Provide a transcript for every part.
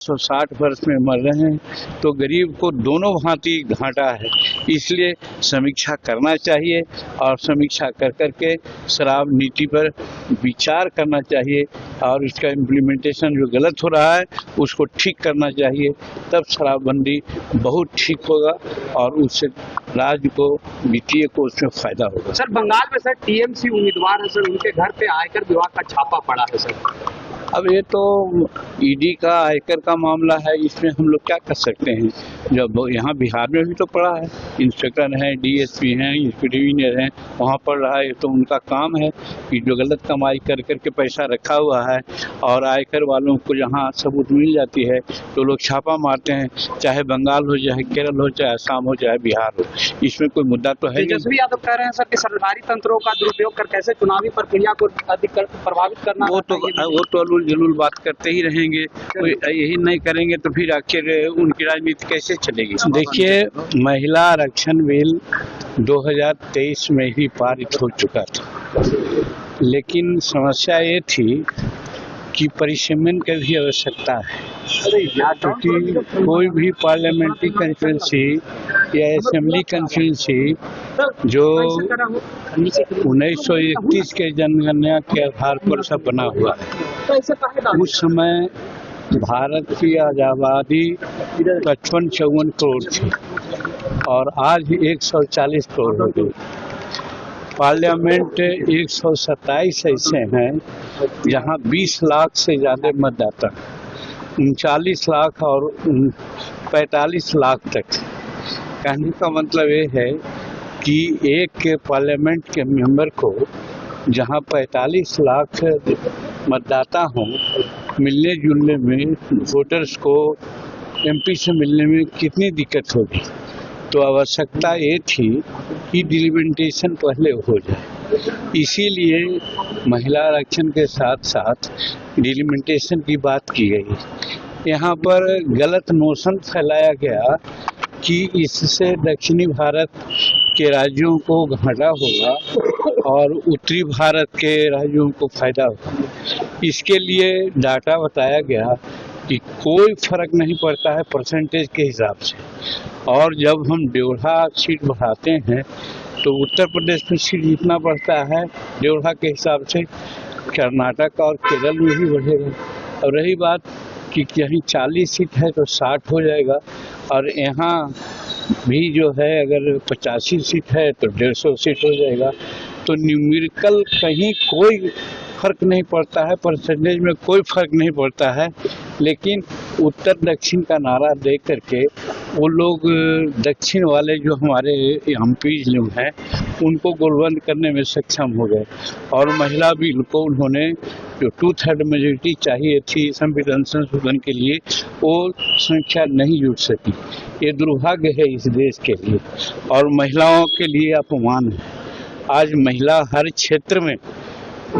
160 वर्ष में मर रहे हैं तो गरीब को दोनों भांति घाटा है। इसलिए समीक्षा करना चाहिए और समीक्षा कर करके शराब नीति पर विचार करना चाहिए और इसका इम्प्लीमेंटेशन जो गलत हो रहा है उसको ठीक करना चाहिए। तब शराबबंदी बहुत ठीक होगा और उससे राज्य को, वित्तीय को उसमें फायदा होगा। सर, बंगाल में सर टीएमसी उम्मीदवार है सर, उनके घर पे आयकर विभाग का छापा पड़ा है सर। अब ये तो ईडी का, आयकर का मामला है, इसमें हम लोग क्या कर सकते हैं। जब यहाँ बिहार में भी तो पड़ा है, इंस्पेक्टर हैं, डीएसपी हैं, इंस्पेक्टर हैं, वहाँ पड़ रहा है। ये तो उनका काम है कि जो गलत कमाई कर करके पैसा रखा हुआ है और आयकर वालों को जहाँ सबूत मिल जाती है तो लोग छापा मारते हैं, चाहे बंगाल हो, चाहे केरल हो, चाहे असम हो, चाहे बिहार हो। इसमें कोई मुद्दा तो है। तेजस्वी यादव कह रहे हैं सर कि सरकारी तंत्रों का दुरुपयोग कर कैसे चुनावी प्रक्रिया को अधिक प्रभावित करना। वो तो जलूल बात करते ही रहेंगे, यही नहीं करेंगे तो फिर आखिर उनकी राजनीति कैसे चलेगी। देखिए, महिला आरक्षण बिल 2023 में ही पारित हो चुका था, लेकिन समस्या ये थी कि परिसीमन की भी आवश्यकता है, क्योंकि कोई भी पार्लियामेंट्री कॉन्फ्रेंसी या असेंबली कॉन्फ्रेंसी जो 1931 के जनगणना के आधार पर सब बना हुआ है, उस समय भारत की आबादी 55-54 करोड़ थी और आज 140 करोड़ हो गई। पार्लियामेंट 127 ऐसे हैं जहां 20 लाख से ज़्यादा मतदाता, 39 लाख और 45 लाख तक। कहने का मतलब ये है कि एक पार्लियामेंट के मेंबर को जहां 45 लाख मतदाता हों, मिलने जुलने में, वोटर्स को एमपी से मिलने में कितनी दिक्कत होगी। तो आवश्यकता ये थी कि डिलिमिटेशन पहले हो जाए, इसीलिए महिला आरक्षण के साथ साथ डिलिमिटेशन की बात की गई। यहाँ पर गलत नोशन फैलाया गया कि इससे दक्षिणी भारत के राज्यों को घाटा होगा और उत्तरी भारत के राज्यों को फायदा होगा। इसके लिए डाटा बताया गया कि कोई फर्क नहीं पड़ता है परसेंटेज के हिसाब से, और जब हम 1.5 सीट बढ़ाते हैं तो उत्तर प्रदेश में सीट जितना बढ़ता है 1.5 के हिसाब से कर्नाटक और केरल में भी बढ़ेगा। और रही बात कि कहीं 40 सीट है तो 60 हो जाएगा, और यहाँ भी जो है अगर 85 सीट है तो 150 सीट हो जाएगा। तो न्यूमेरिकल कहीं कोई फर्क नहीं पड़ता है, परसेंटेज में कोई फर्क नहीं पड़ता है, लेकिन उत्तर दक्षिण का नारा दे करके वो लोग दक्षिण वाले जो हमारे एमपी लोग हैं उनको गोलबंद करने में सक्षम हो गए। और महिला बिल को उन्होंने जो 2/3 मेजोरिटी चाहिए थी संविधान संशोधन के लिए, वो संख्या नहीं जुट सकी। ये दुर्भाग्य है इस देश के लिए और महिलाओं के लिए अपमान है। आज महिला हर क्षेत्र में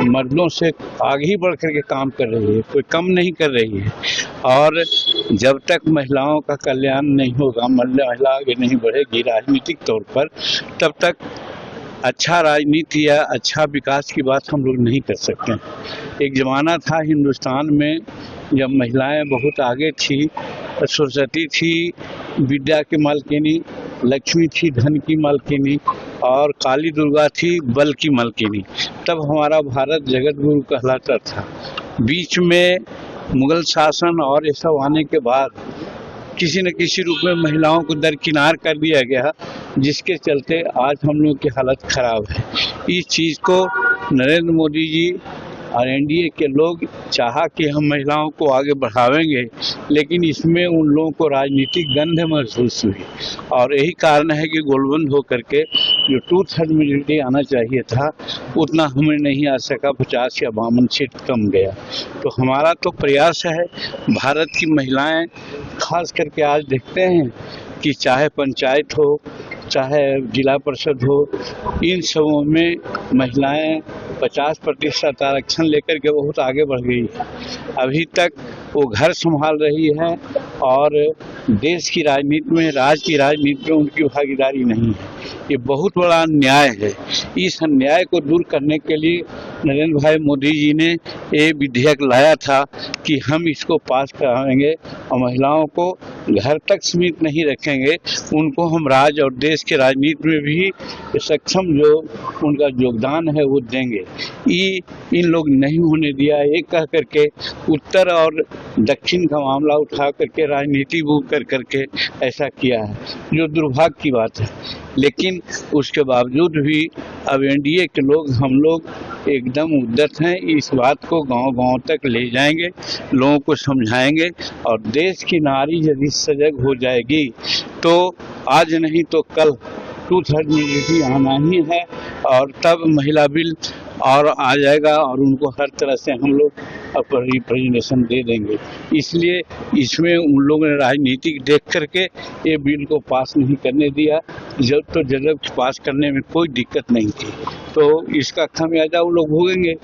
मर्दों से आगे ही बढ़ कर के काम कर रही है, कोई कम नहीं कर रही है। और जब तक महिलाओं का कल्याण नहीं होगा, महिला आगे नहीं बढ़ेगी राजनीतिक तौर पर, तब तक अच्छा राजनीति या अच्छा विकास की बात हम लोग नहीं कर सकते। एक ज़माना था हिंदुस्तान में जब महिलाएं बहुत आगे थी, सरस्वती थी विद्या की मालकिनी, लक्ष्मी थी धन की मालकिनी और काली दुर्गा थी बल की मालकिनी। तब हमारा भारत जगत गुरु कहलाता था। बीच में मुगल शासन और ये सब आने के बाद किसी न किसी रूप में महिलाओं को दरकिनार कर दिया गया, जिसके चलते आज हम लोग की हालत खराब है। इस चीज़ को नरेंद्र मोदी जी और एनडीए के लोग चाहा कि हम महिलाओं को आगे बढ़ावेंगे, लेकिन इसमें उन लोगों को राजनीतिक गंध महसूस हुई और यही कारण है कि गोलबंद होकर के जो 2/3 मेजोरिटी आना चाहिए था उतना हमें नहीं आ सका, 50 या 52 सीट कम गया। तो हमारा तो प्रयास है, भारत की महिलाएं खास करके आज देखते हैं कि चाहे पंचायत हो चाहे जिला परिषद हो, इन सबों में महिलाएं 50% आरक्षण लेकर के बहुत आगे बढ़ गई है। अभी तक वो घर संभाल रही है और देश की राजनीति में, राज्य की राजनीति में उनकी भागीदारी नहीं है। ये बहुत बड़ा अन्याय है। इस अन्याय को दूर करने के लिए नरेंद्र भाई मोदी जी ने ये विधेयक लाया था कि हम इसको पास कराएंगे और महिलाओं को घर तक सीमित नहीं रखेंगे, उनको हम राज्य और देश के राजनीति में भी सक्षम जो उनका योगदान है वो देंगे। ये इन लोग नहीं होने दिया, एक कह करके उत्तर और दक्षिण का मामला उठा करके राजनीति वो कर करके ऐसा किया है, जो दुर्भाग्य की बात है। लेकिन उसके बावजूद भी अब एनडीए के लोग, हम लोग एकदम उद्यत हैं, इस बात को गांव-गांव तक ले जाएंगे, लोगों को समझाएंगे और देश की नारी यदि सजग हो जाएगी तो आज नहीं तो कल 2/3 मेजॉरिटी आना ही है और तब महिला बिल और आ जाएगा और उनको हर तरह से हम लोग अपना रिप्रेजेंटेशन दे देंगे। इसलिए इसमें उन लोगों ने राजनीति देख करके ये बिल को पास नहीं करने दिया, जब तो जब पास करने में कोई दिक्कत नहीं थी, तो इसका खामियाजा वो लोग भोगेंगे।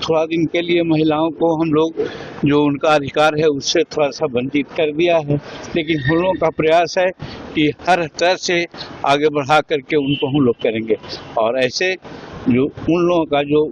थोड़ा दिन के लिए महिलाओं को हम लोग जो उनका अधिकार है उससे थोड़ा सा वंचित कर दिया है, लेकिन हम लोगों का प्रयास है कि हर तरह से आगे बढ़ा करके उनको हम लोग करेंगे। और ऐसे जो उन लोगों का जो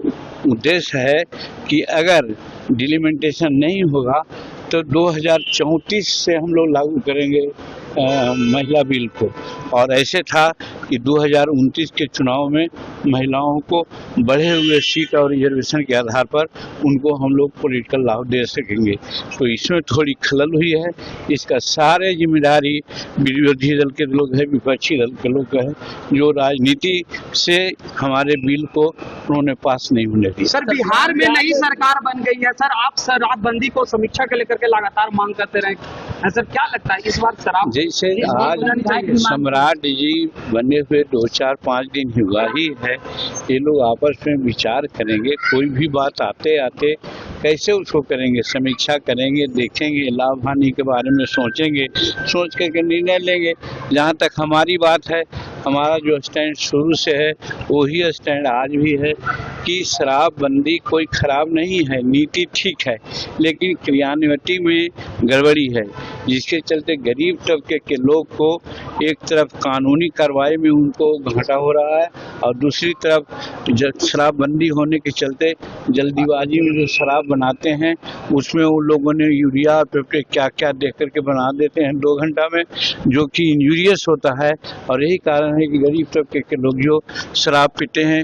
उद्देश्य है कि अगर डिलिमिटेशन नहीं होगा तो 2034 से हम लोग लागू करेंगे महिला बिल को, और ऐसे था कि 2029 के चुनाव में महिलाओं को बढ़े हुए सीट और रिजर्वेशन के आधार पर उनको हम लोग पॉलिटिकल लाभ दे सकेंगे। तो इसमें थोड़ी खलल हुई है, इसका सारे जिम्मेदारी विरोधी दल के लोग हैं, विपक्षी दल के लोग हैं, जो राजनीति से हमारे बिल को उन्होंने पास नहीं होने दी। सर, बिहार में नई सरकार बन गई है सर, आप शराबबंदी को समीक्षा के लेकर के लगातार मांग करते रहे, सर क्या लगता है इस बार शराब जैसे आज सम्राट जी बने हुए 2-4-5 दिन हुआ ही है, ये लोग आपस में विचार करेंगे, कोई भी बात आते आते कैसे उसको करेंगे, समीक्षा करेंगे, देखेंगे, लाभ हानि के बारे में सोचेंगे, सोच करके निर्णय लेंगे। जहाँ तक हमारी बात है, हमारा जो स्टैंड शुरू से है वही स्टैंड आज भी है कि शराबबंदी कोई खराब नहीं है, नीति ठीक है, लेकिन क्रियान्वयन में गड़बड़ी है, जिसके चलते गरीब तबके के लोग को एक तरफ कानूनी कार्रवाई में उनको घाटा हो रहा है और दूसरी तरफ शराबबंदी होने के चलते जल्दीबाजी में जो शराब बनाते हैं उसमें उन लोगों ने यूरिया और पेप्टे क्या क्या देख करके बना देते हैं 2 घंटा में, जो कि इंजूरियस होता है। और यही कारण है कि गरीब तबके के लोग जो शराब पीते हैं